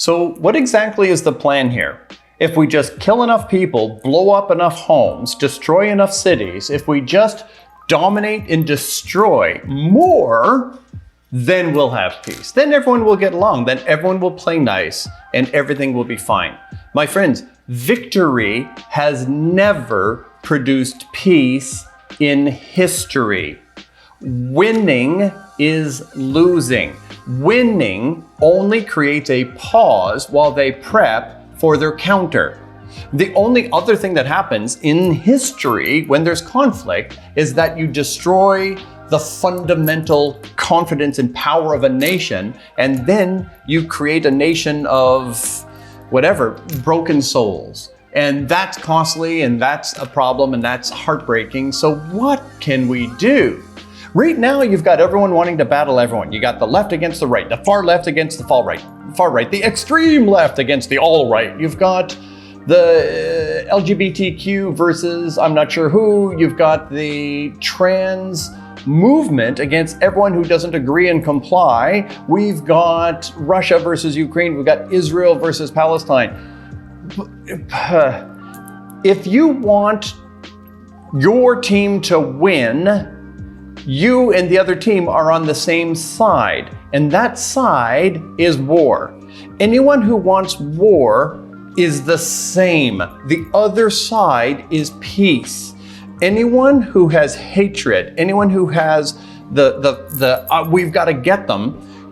So what exactly is the plan here? If we just kill enough people, blow up enough homes, destroy enough cities, if we just dominate and destroy more, then we'll have peace. Then everyone will get along. Then everyone will play nice and everything will be fine. My friends, victory has never produced peace in history. Winning is losing. Winning only creates a pause while they prep for their counter. The only other thing that happens in history when there's conflict is that you destroy the fundamental confidence and power of a nation, and then you create a nation of whatever, broken souls. And that's costly, and that's a problem, and that's heartbreaking. So what can we do? Right now, you've got everyone wanting to battle everyone. You got the left against the right, the far left against the far right, the extreme left against the all right. You've got the LGBTQ versus I'm not sure who. You've got the trans movement against everyone who doesn't agree and comply. We've got Russia versus Ukraine. We've got Israel versus Palestine. If you want your team to win, you and the other team are on the same side, and that side is war. Anyone who wants war is the same. The other side is peace. Anyone who has hatred, anyone who has we've got to get them,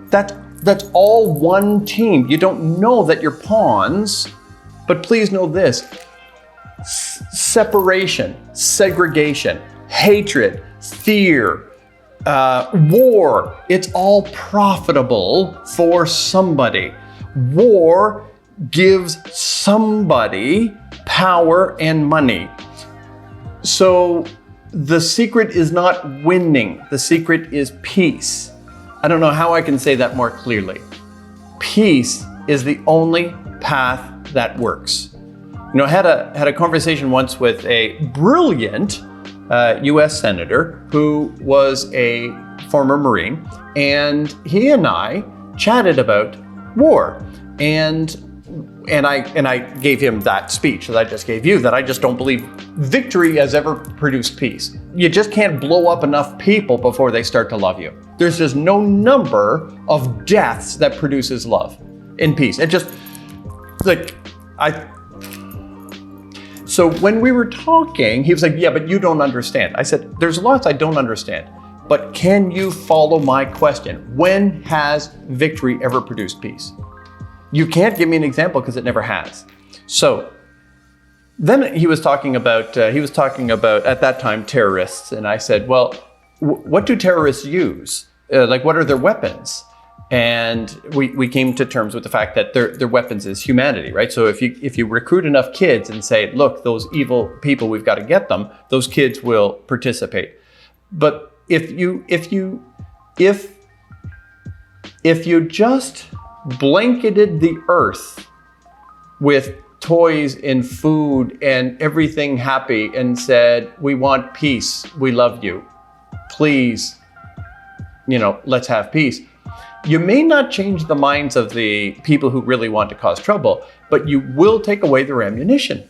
that's all one team. You don't know that you're pawns, but please know this: separation, segregation, hatred, fear, war, it's all profitable for somebody. War gives somebody power and money. So the secret is not winning. The secret is peace. I don't know how I can say that more clearly. Peace is the only path that works. You know, I had a conversation once with a brilliant US Senator who was a former Marine, and he and I chatted about war. And I gave him that speech that I just gave you, that I just don't believe victory has ever produced peace. You just can't blow up enough people before they start to love you. There's just no number of deaths that produces love and peace. It just, So when we were talking, he was like, yeah, but you don't understand. I said, there's lots I don't understand, but can you follow my question? When has victory ever produced peace? You can't give me an example because it never has. So then he was talking about at that time terrorists, and I said, well, what do terrorists use? What are their weapons? And we came to terms with the fact that their weapons is humanity, right? So if you recruit enough kids and say, look, those evil people, we've got to get them, those kids will participate. But if you just blanketed the earth with toys and food and everything happy and said, we want peace, we love you, please, let's have peace. You may not change the minds of the people who really want to cause trouble, but you will take away their ammunition,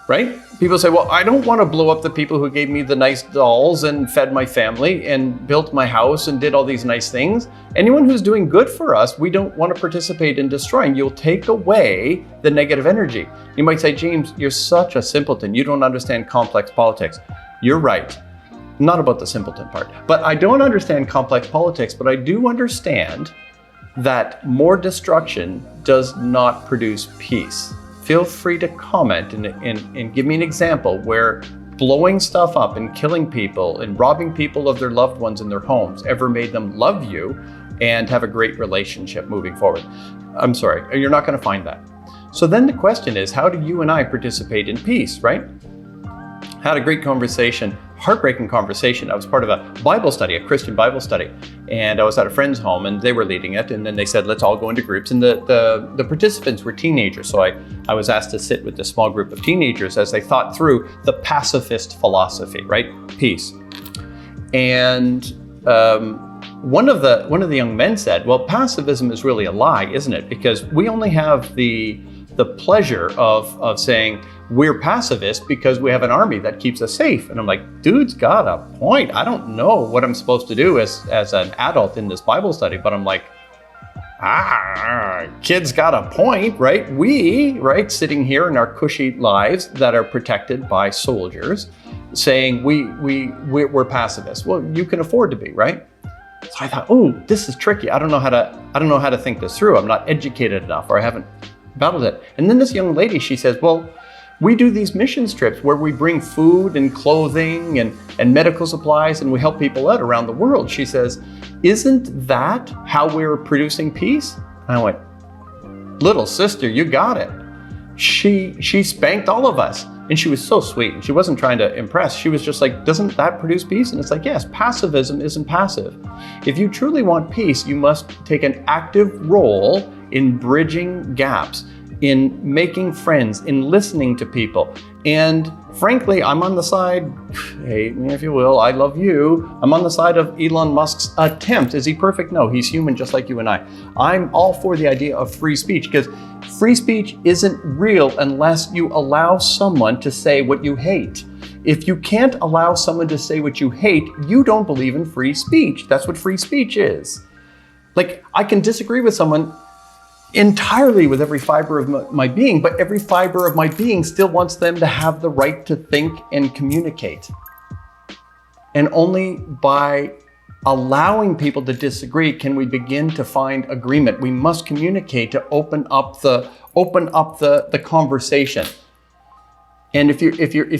right? People say, well, I don't want to blow up the people who gave me the nice dolls and fed my family and built my house and did all these nice things. Anyone who's doing good for us, we don't want to participate in destroying. You'll take away the negative energy. You might say, James, you're such a simpleton. You don't understand complex politics. You're right. Not about the simpleton part, but I don't understand complex politics, but I do understand that more destruction does not produce peace. Feel free to comment and give me an example where blowing stuff up and killing people and robbing people of their loved ones in their homes ever made them love you and have a great relationship moving forward. I'm sorry, you're not going to find that. So then the question is, how do you and I participate in peace, right? Had a great conversation, heartbreaking conversation. I was part of a Bible study, a Christian Bible study, and I was at a friend's home and they were leading it, and then they said, let's all go into groups, and the participants were teenagers. So I was asked to sit with this small group of teenagers as they thought through the pacifist philosophy, right? Peace. And one of the young men said, well, pacifism is really a lie, isn't it? Because we only have the pleasure of saying we're pacifist because we have an army that keeps us safe. And I'm like, dude's got a point. I don't know what I'm supposed to do as an adult in this Bible study, but I'm like, kid's got a point, right? Right, sitting here in our cushy lives that are protected by soldiers, saying we're pacifists. Well, you can afford to be, right? So I thought, oh, this is tricky. I don't know how to think this through. I'm not educated enough, or I haven't battled it. And then this young lady, she says, well, we do these mission trips where we bring food and clothing and medical supplies, and we help people out around the world. She says, isn't that how we're producing peace? And I went, little sister, you got it. She spanked all of us. And she was so sweet. She wasn't trying to impress. She was just like, doesn't that produce peace? And it's like, yes, pacifism isn't passive. If you truly want peace, you must take an active role in bridging gaps, in making friends, in listening to people. And frankly, I'm on the side, hate me if you will, I love you. I'm on the side of Elon Musk's attempt. Is he perfect? No, he's human just like you and I. I'm all for the idea of free speech, because free speech isn't real unless you allow someone to say what you hate. If you can't allow someone to say what you hate, you don't believe in free speech. That's what free speech is. Like, I can disagree with someone entirely with every fiber of my being, but every fiber of my being still wants them to have the right to think and communicate. And only by allowing people to disagree can we begin to find agreement. We must communicate to open up the conversation. And if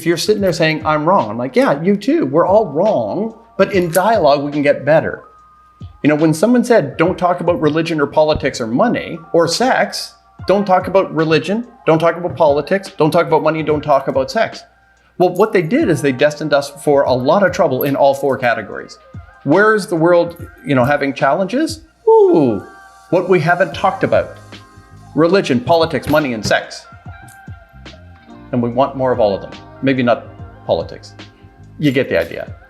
you're sitting there saying, I'm wrong, I'm like, yeah, you too, we're all wrong, but in dialogue we can get better. You know, when someone said, don't talk about religion or politics or money or sex, don't talk about religion, don't talk about politics, don't talk about money, don't talk about sex. Well, what they did is they destined us for a lot of trouble in all four categories. Where's the world, having challenges? Ooh, what we haven't talked about. Religion, politics, money, and sex. And we want more of all of them. Maybe not politics. You get the idea.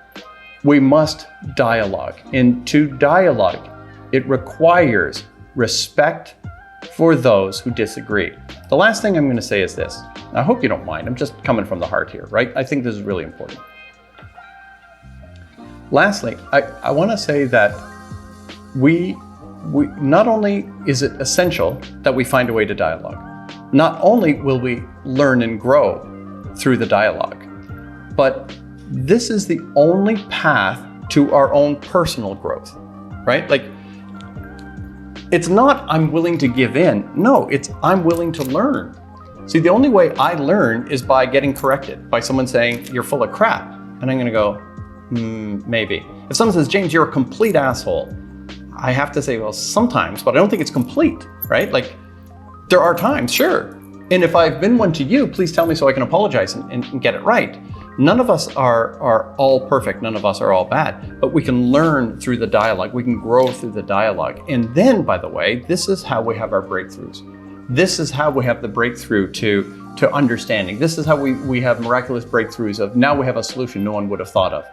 We must dialogue. And to dialogue, it requires respect for those who disagree. The last thing I'm going to say is this. I hope you don't mind. I'm just coming from the heart here, right? I think this is really important. Lastly, I want to say that we not only is it essential that we find a way to dialogue, not only will we learn and grow through the dialogue, but this is the only path to our own personal growth, right? Like, it's not I'm willing to give in. No, it's I'm willing to learn. See, the only way I learn is by getting corrected, by someone saying, you're full of crap. And I'm going to go, maybe. If someone says, James, you're a complete asshole, I have to say, well, sometimes, but I don't think it's complete, right? Like, there are times, sure. And if I've been one to you, please tell me so I can apologize and get it right. None of us are all perfect. None of us are all bad, but we can learn through the dialogue. We can grow through the dialogue. And then, by the way, this is how we have our breakthroughs. This is how we have the breakthrough to understanding. This is how we have miraculous breakthroughs of now we have a solution no one would have thought of.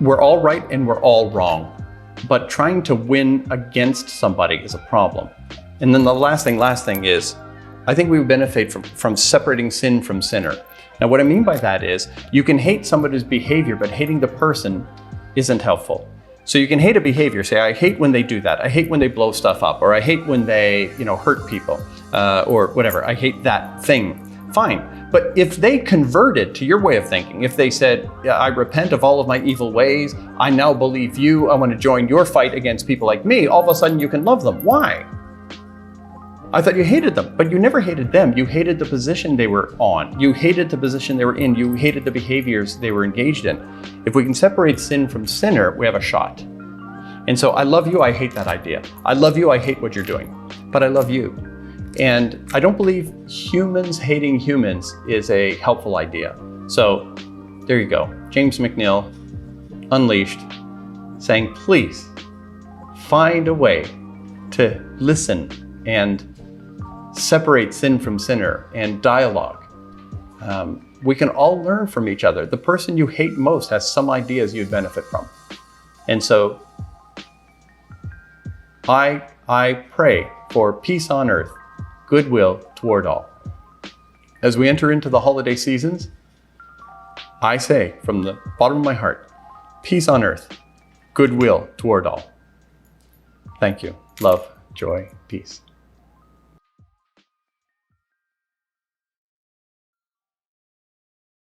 We're all right and we're all wrong, but trying to win against somebody is a problem. And then the last thing is, I think we would benefit from separating sin from sinner. Now, what I mean by that is you can hate somebody's behavior, but hating the person isn't helpful. So you can hate a behavior, say, I hate when they do that. I hate when they blow stuff up, or I hate when they, hurt people, or whatever. I hate that thing. Fine. But if they converted to your way of thinking, if they said, I repent of all of my evil ways, I now believe you, I want to join your fight against people like me, all of a sudden you can love them. Why? I thought you hated them, but you never hated them. You hated the position they were on. You hated the position they were in. You hated the behaviors they were engaged in. If we can separate sin from sinner, we have a shot. And so I love you, I hate that idea. I love you, I hate what you're doing, but I love you. And I don't believe humans hating humans is a helpful idea. So there you go. James MacNeil, Unleashed, saying, please find a way to listen and separate sin from sinner and dialogue. We can all learn from each other. The person you hate most has some ideas you'd benefit from. And so I pray for peace on earth, goodwill toward all. As we enter into the holiday seasons, I say from the bottom of my heart, peace on earth, goodwill toward all. Thank you. Love, joy, peace.